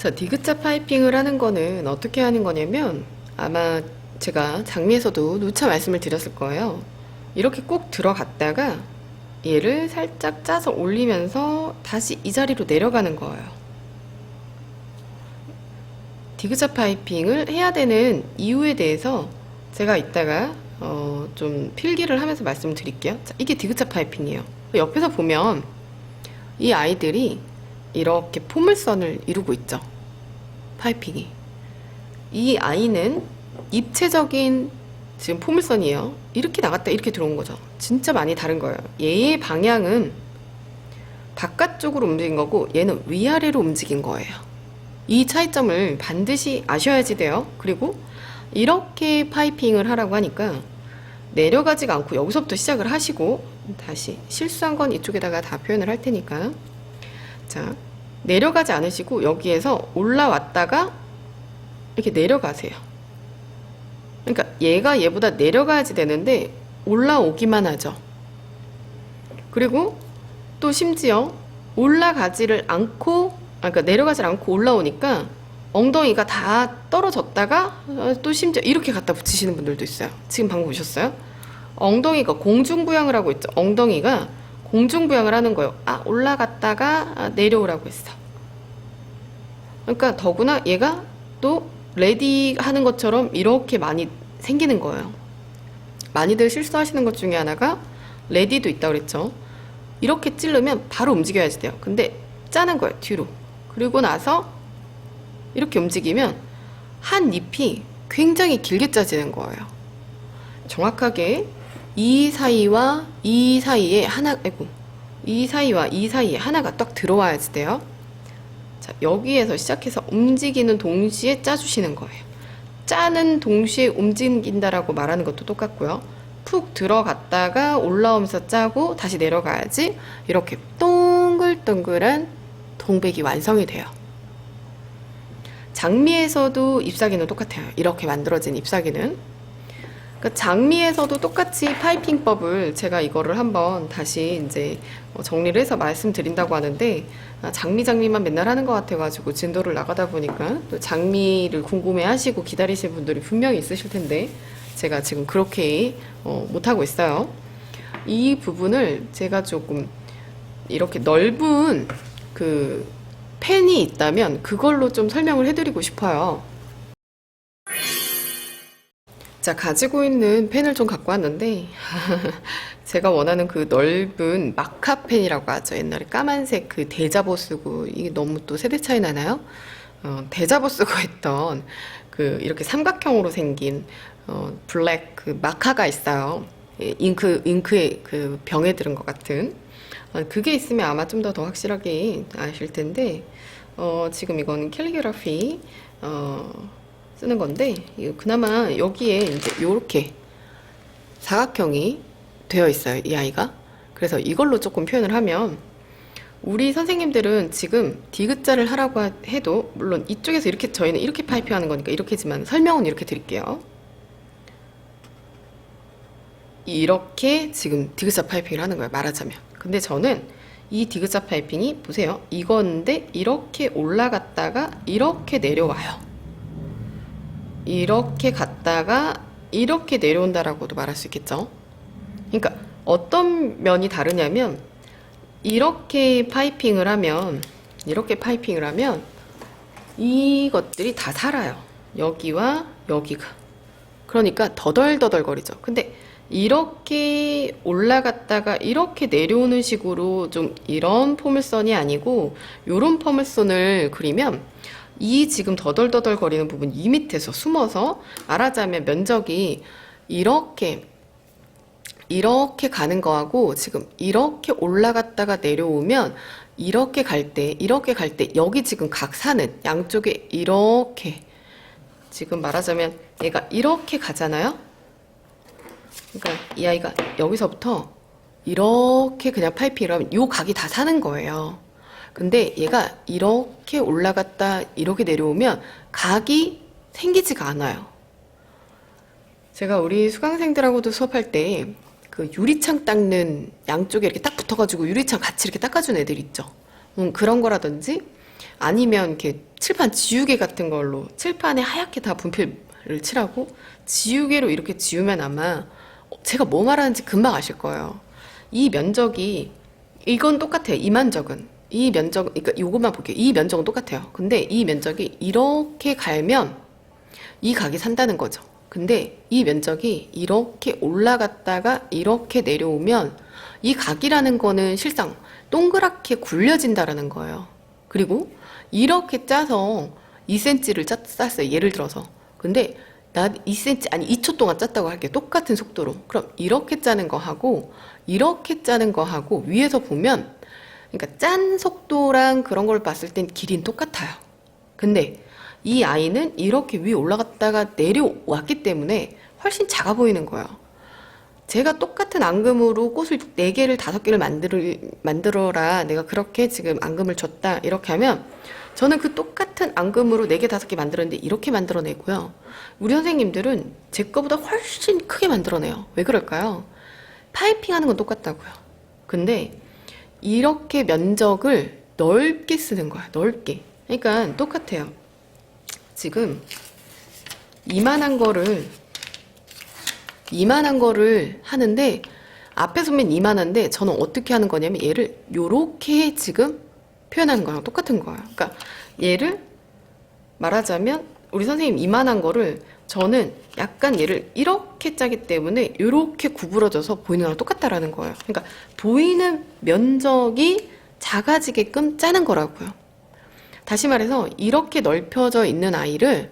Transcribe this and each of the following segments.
자, 디귿자 파이핑을 하는 거는 어떻게 하는 거냐면 아마 제가 장미에서도 누차 말씀을 드렸을 거예요. 이렇게 꼭 들어갔다가 얘를 살짝 짜서 올리면서 다시 이 자리로 내려가는 거예요. 디귿자 파이핑을 해야 되는 이유에 대해서 제가 이따가 좀 필기를 하면서 말씀을 드릴게요. 자, 이게 디귿자 파이핑이에요. 옆에서 보면 이 아이들이 이렇게 포물선을 이루고 있죠. 파이핑이. 이 아이는 입체적인 지금 포물선이에요. 이렇게 나갔다 이렇게 들어온 거죠. 진짜 많이 다른 거예요. 얘의 방향은 바깥쪽으로 움직인 거고 얘는 위아래로 움직인 거예요. 이 차이점을 반드시 아셔야지 돼요. 그리고 이렇게 파이핑을 하라고 하니까 내려가지가 않고 여기서부터 시작을 하시고, 다시 실수한 건 이쪽에다가 다 표현을 할 테니까, 자, 내려가지 않으시고 여기에서 올라왔다가 이렇게 내려가세요. 그러니까 얘가 얘보다 내려가야지 되는데 올라오기만 하죠. 그리고 또 심지어 올라가지를 않고, 그러니까 내려가지 않고 올라오니까 엉덩이가 다 떨어졌다가 또 심지어 이렇게 갖다 붙이시는 분들도 있어요. 지금 방금 보셨어요? 엉덩이가 공중부양을 하고 있죠. 엉덩이가 공중부양을 하는 거예요. 아, 올라갔다가 내려오라고 했어. 그러니까 더구나 얘가 또 레디 하는 것처럼 이렇게 많이 생기는 거예요. 많이들 실수하시는 것 중에 하나가 레디도 있다고 그랬죠. 이렇게 찌르면 바로 움직여야지 돼요. 근데 짜는 거예요, 뒤로. 그리고 나서 이렇게 움직이면 한 잎이 굉장히 길게 짜지는 거예요. 정확하게 이 사이와 이 사이에 하나, 아이고, 이 사이와 이 사이에 하나가 딱 들어와야지 돼요. 자, 여기에서 시작해서 움직이는 동시에 짜주시는 거예요. 짜는 동시에 움직인다라고 말하는 것도 똑같고요. 푹 들어갔다가 올라오면서 짜고 다시 내려가야지 이렇게 동글동글한 동백이 완성이 돼요. 장미에서도 잎사귀는 똑같아요. 이렇게 만들어진 잎사귀는. 그러니까 장미에서도 똑같이 파이핑법을 제가 이거를 한번 다시 이제 정리를 해서 말씀드린다고 하는데, 장미만 맨날 하는 것 같아가지고 진도를 나가다 보니까 또 장미를 궁금해 하시고 기다리시는 분들이 분명히 있으실 텐데 제가 지금 그렇게 못하고 있어요. 이 부분을 제가 조금 이렇게 넓은 그 펜이 있다면 그걸로 좀 설명을 해드리고 싶어요. 자, 가지고 있는 펜을 좀 갖고 왔는데 제가 원하는 그 넓은 마카펜이라고 하죠. 옛날에 까만색 그 대자보 쓰고, 이게 너무 또 세대 차이 나나요? 대자보 쓰고 했던 그 이렇게 삼각형으로 생긴 블랙 그 마카가 있어요. 잉크의 그 병에 들은 것 같은. 그게 있으면 아마 좀 더 확실하게 아실 텐데, 지금 이건 캘리그라피 쓰는 건데, 그나마 여기에 이제 요렇게 사각형이 되어 있어요, 이 아이가. 그래서 이걸로 조금 표현을 하면, 우리 선생님들은 지금 디귿자를 하라고 해도, 물론 이쪽에서 이렇게, 저희는 이렇게 파이핑 하는 거니까 이렇게지만 설명은 이렇게 드릴게요. 이렇게 지금 디귿자 파이핑을 하는 거예요, 말하자면. 근데 저는 이 디귿자 파이핑이, 보세요, 이건데 이렇게 올라갔다가 이렇게 내려와요. 이렇게 갔다가 이렇게 내려온다라고도 말할 수 있겠죠. 그러니까 어떤 면이 다르냐면, 이렇게 파이핑을 하면 이것들이 다 살아요. 여기와 여기가. 그러니까 더덜더덜거리죠. 근데 이렇게 올라갔다가 이렇게 내려오는 식으로 좀 이런 포물선이 아니고 요런 포물선을 그리면 이 지금 더덜더덜 거리는 부분, 이 밑에서 숨어서 말하자면 면적이 이렇게 가는 거하고, 지금 이렇게 올라갔다가 내려오면 이렇게 갈 때 여기 지금 각사는 양쪽에 이렇게, 지금 말하자면 얘가 이렇게 가잖아요. 그러니까 이 아이가 여기서부터 이렇게 그냥 파이핑을 하면 요 각이 다 사는 거예요. 근데 얘가 이렇게 올라갔다 이렇게 내려오면 각이 생기지가 않아요. 제가 우리 수강생들하고도 수업할 때 그 유리창 닦는, 양쪽에 이렇게 딱 붙어가지고 유리창 같이 이렇게 닦아준 애들 있죠. 그런 거라든지, 아니면 이렇게 칠판 지우개 같은 걸로 칠판에 하얗게 다 분필을 칠하고 지우개로 이렇게 지우면 아마 제가 뭐 말하는지 금방 아실 거예요. 이 면적이 이건 똑같아요. 이 면적은 이 면적 그러니까 요것만 볼게요. 이 면적은 똑같아요. 근데 이 면적이 이렇게 갈면 이 각이 산다는 거죠. 근데 이 면적이 이렇게 올라갔다가 이렇게 내려오면 이 각이라는 거는 실상 동그랗게 굴려진다라는 거예요. 그리고 이렇게 짜서 2cm를 짰어요. 예를 들어서. 근데 나 2cm 아니 2초 동안 짰다고 할게요. 똑같은 속도로. 그럼 이렇게 짜는 거 하고 이렇게 짜는 거 하고 위에서 보면 그러니까 짠 속도랑 그런 걸 봤을 땐 길이는 똑같아요. 근데 이 아이는 이렇게 위에 올라갔다가 내려왔기 때문에 훨씬 작아 보이는 거예요. 제가 똑같은 앙금으로 꽃을 4개를 5개를 만들어라. 내가 그렇게 지금 앙금을 줬다. 이렇게 하면 저는 그 똑같은 앙금으로 4개, 5개 만들었는데 이렇게 만들어내고요. 우리 선생님들은 제 거보다 훨씬 크게 만들어내요. 왜 그럴까요? 파이핑 하는 건 똑같다고요. 근데 이렇게 면적을 넓게 쓰는 거야. 넓게. 그러니까 똑같아요. 지금 이만한 거를 하는데 앞에서 보면 이만한데 저는 어떻게 하는 거냐면 얘를 요렇게 지금 표현하는 거랑 똑같은 거예요. 그러니까 얘를 말하자면 우리 선생님 이만한 거를 저는 약간 얘를 이렇게 짜기 때문에 이렇게 구부러져서 보이는 거랑 똑같다라는 거예요. 그러니까 보이는 면적이 작아지게끔 짜는 거라고요. 다시 말해서 이렇게 넓혀져 있는 아이를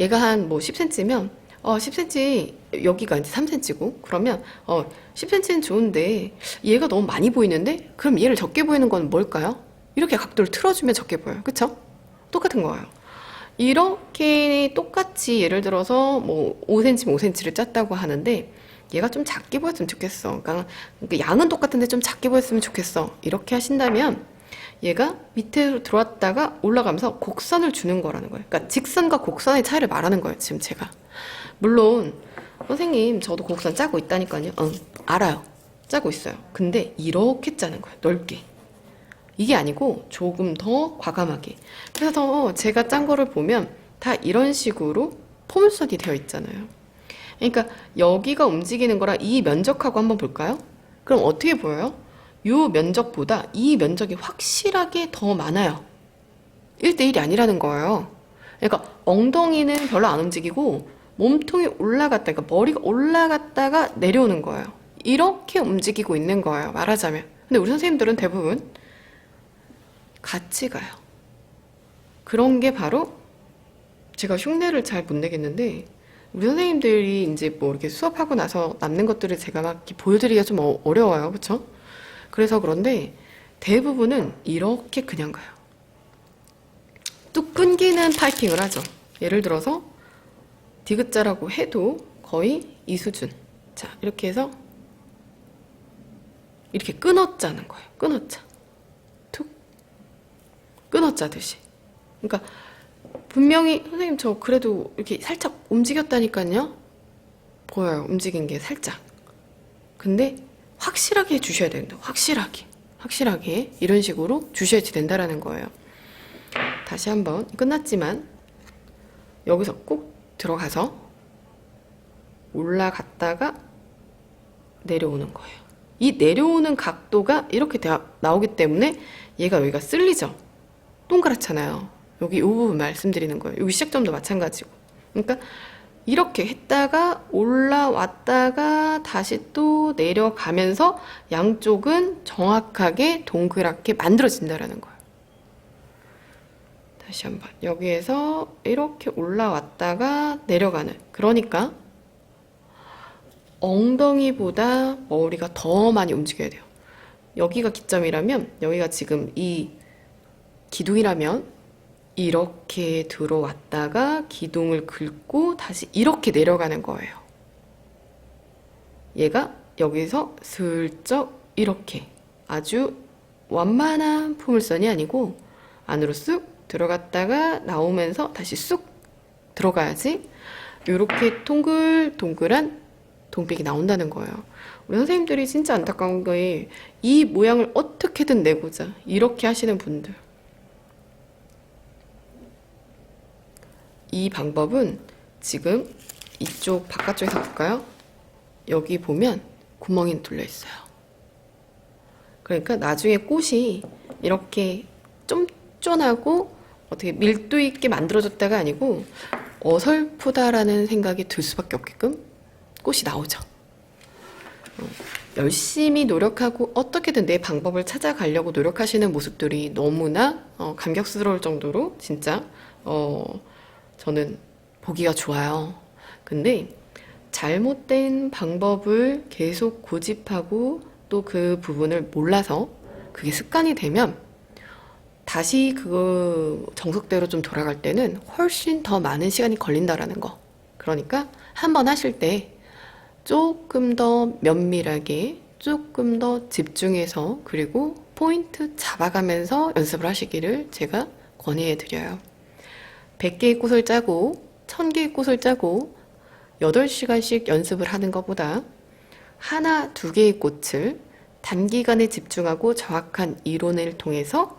얘가 한 뭐 10cm면 10cm 여기가 이제 3cm고 그러면 10cm는 좋은데 얘가 너무 많이 보이는데 그럼 얘를 적게 보이는 건 뭘까요? 이렇게 각도를 틀어주면 적게 보여요. 그쵸? 똑같은 거예요. 이렇게 똑같이 예를 들어서 뭐 5cm, 5cm를 짰다고 하는데 얘가 좀 작게 보였으면 좋겠어. 그러니까 양은 똑같은데 좀 작게 보였으면 좋겠어. 이렇게 하신다면 얘가 밑으로 들어왔다가 올라가면서 곡선을 주는 거라는 거예요. 그러니까 직선과 곡선의 차이를 말하는 거예요. 지금 제가. 물론 선생님 저도 곡선 짜고 있다니까요. 알아요. 짜고 있어요. 근데 이렇게 짜는 거예요. 넓게. 이게 아니고 조금 더 과감하게. 그래서 제가 짠 거를 보면 다 이런 식으로 포물선이 되어 있잖아요. 그러니까 여기가 움직이는 거랑 이 면적하고 한번 볼까요? 그럼 어떻게 보여요? 이 면적보다 이 면적이 확실하게 더 많아요. 1대1이 아니라는 거예요. 그러니까 엉덩이는 별로 안 움직이고 몸통이 올라갔다, 그러니까 머리가 올라갔다가 내려오는 거예요. 이렇게 움직이고 있는 거예요. 말하자면. 근데 우리 선생님들은 대부분 같이 가요. 그런 게 바로 제가 흉내를 잘 못 내겠는데 우리 선생님들이 이제 뭐 이렇게 수업하고 나서 남는 것들을 제가 막 이렇게 보여드리기가 좀 어려워요. 그쵸? 그래서 그런데 대부분은 이렇게 그냥 가요. 뚝 끊기는 파이핑을 하죠. 예를 들어서 디귿자라고 해도 거의 이 수준. 자, 이렇게 해서 이렇게 끊어짜는 거예요. 끊어짜. 툭. 끊어짜듯이. 그러니까 분명히 선생님 저 그래도 이렇게 살짝 움직였다니까요. 보여요. 움직인 게 살짝. 근데 확실하게 해주셔야 된다. 확실하게 이런 식으로 주셔야지 된다라는 거예요. 다시 한번 끝났지만 여기서 꼭 들어가서 올라갔다가 내려오는 거예요. 이 내려오는 각도가 이렇게 나오기 때문에 얘가 여기가 쓸리죠. 동그랗잖아요. 여기 이 부분 말씀드리는 거예요. 여기 시작점도 마찬가지고. 그러니까 이렇게 했다가 올라왔다가 다시 또 내려가면서 양쪽은 정확하게 동그랗게 만들어진다라는 거예요. 다시 한번 여기에서 이렇게 올라왔다가 내려가는, 그러니까 엉덩이보다 머리가 더 많이 움직여야 돼요. 여기가 기점이라면 여기가 지금 이 기둥이라면 이렇게 들어왔다가 기둥을 긁고 다시 이렇게 내려가는 거예요. 얘가 여기서 슬쩍 이렇게 아주 완만한 포물선이 아니고 안으로 쑥 들어갔다가 나오면서 다시 쑥 들어가야지 이렇게 동글동글한 동백이 나온다는 거예요. 우리 선생님들이 진짜 안타까운 게 이 모양을 어떻게든 내고자 이렇게 하시는 분들. 이 방법은 지금 이쪽 바깥쪽에서 볼까요? 여기 보면 구멍이 뚫려 있어요. 그러니까 나중에 꽃이 이렇게 쫀쫀하고 어떻게 밀도 있게 만들어졌다가 아니고 어설프다라는 생각이 들 수밖에 없게끔 꽃이 나오죠. 열심히 노력하고 어떻게든 내 방법을 찾아가려고 노력하시는 모습들이 너무나 감격스러울 정도로 진짜 저는 보기가 좋아요. 근데 잘못된 방법을 계속 고집하고 또 그 부분을 몰라서 그게 습관이 되면 다시 그 정석대로 좀 돌아갈 때는 훨씬 더 많은 시간이 걸린다라는 거. 그러니까 한번 하실 때 조금 더 면밀하게, 조금 더 집중해서, 그리고 포인트 잡아가면서 연습을 하시기를 제가 권해 드려요. 100개의 꽃을 짜고, 1000개의 꽃을 짜고, 8시간씩 연습을 하는 것보다 하나, 두 개의 꽃을 단기간에 집중하고 정확한 이론을 통해서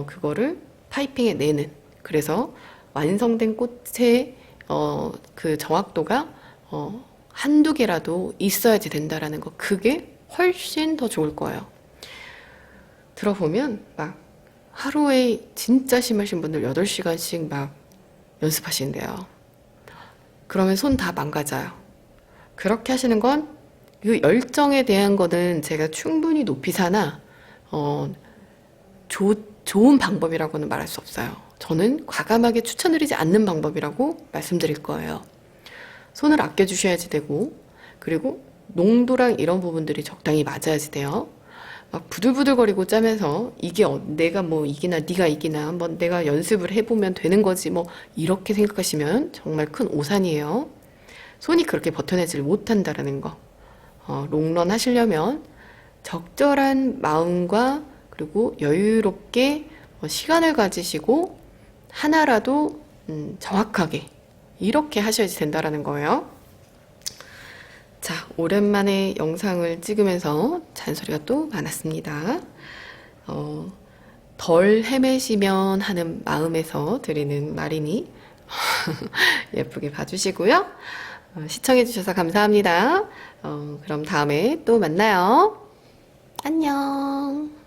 그거를 파이핑에 내는, 그래서 완성된 꽃의 그 정확도가 한두 개라도 있어야지 된다라는 거, 그게 훨씬 더 좋을 거예요. 들어보면 막 하루에 진짜 심하신 분들 8시간씩 막 연습하시는데요. 그러면 손 다 망가져요. 그렇게 하시는 건 그 열정에 대한 거는 제가 충분히 높이 사나 좋은 방법이라고는 말할 수 없어요. 저는 과감하게 추천드리지 않는 방법이라고 말씀드릴 거예요. 손을 아껴주셔야지 되고, 그리고 농도랑 이런 부분들이 적당히 맞아야지 돼요. 막 부들부들거리고 짜면서 이게 내가 뭐 이기나 네가 이기나 한번 내가 연습을 해보면 되는 거지 뭐 이렇게 생각하시면 정말 큰 오산이에요. 손이 그렇게 버텨내질 못한다라는 거. 롱런 하시려면 적절한 마음과 그리고 여유롭게 시간을 가지시고 하나라도 정확하게 이렇게 하셔야지 된다라는 거예요. 자, 오랜만에 영상을 찍으면서 잔소리가 또 많았습니다. 덜 헤매시면 하는 마음에서 드리는 말이니 예쁘게 봐주시고요. 시청해주셔서 감사합니다. 그럼 다음에 또 만나요. 안녕.